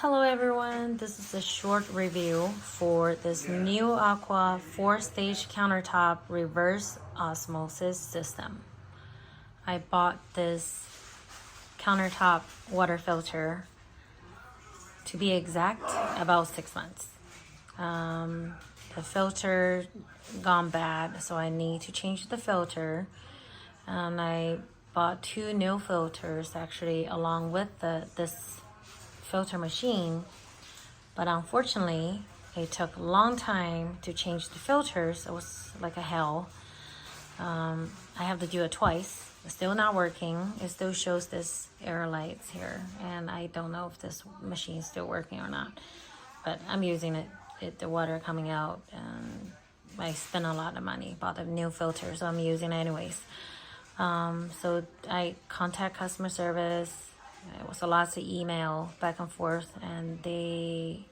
Hello everyone, this is a short review for this new Aqua 4-stage countertop reverse osmosis system. I bought this countertop water filter, to be exact, about 6 months. The filter gone bad, so I need to change the filter, and I bought 2 new filters actually along with this filter machine, but unfortunately it took a long time to change the filters. It was like a hell. I have to do it twice. It's still not working. It still shows this error lights here, and I don't know if this machine is still working or not, but I'm using it, the water coming out, and I spent a lot of money, bought a new filter, so I'm using it anyways. So I contact customer service. It was a lot of email back and forth, and they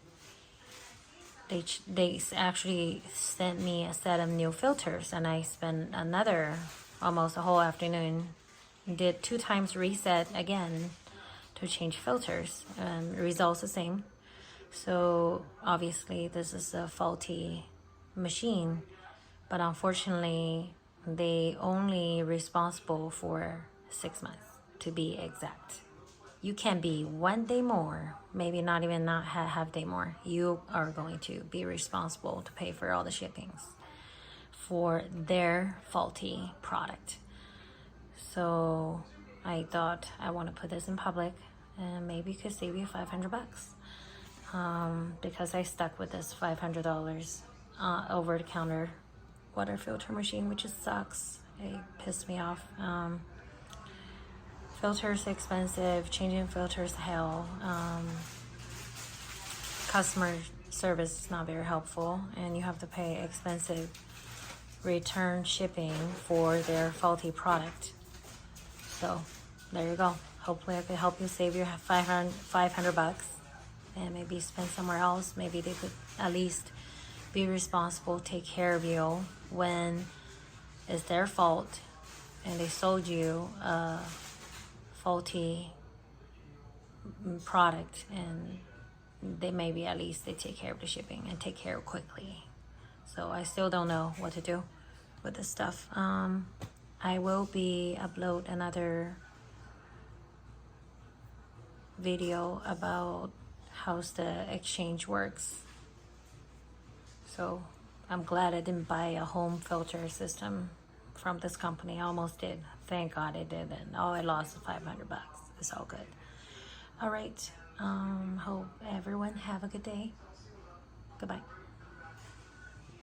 actually sent me a set of new filters, and I spent almost a whole afternoon, did 2 times reset again to change filters, and results the same. So obviously this is a faulty machine, but unfortunately they only responsible for 6 months, to be exact. You can be 1 day more, maybe not even not half day more. You are going to be responsible to pay for all the shippings for their faulty product. So I thought I want to put this in public, and maybe could save you $500 because I stuck with this $500 over the counter water filter machine, which just sucks. It pissed me off. Filters expensive, changing filters hell. Customer service is not very helpful, and you have to pay expensive return shipping for their faulty product. So there you go. Hopefully I could help you save your $500 and maybe spend somewhere else. Maybe they could at least be responsible, take care of you when it's their fault and they sold you a faulty product, and they maybe at least they take care of the shipping and take care of quickly. So I still don't know what to do with this stuff. I will be upload another video about how the exchange works. So I'm glad I didn't buy a home filter system from this company. I almost did. Thank God I didn't. Oh, I lost $500. It's all good. All right. Hope everyone have a good day. Goodbye.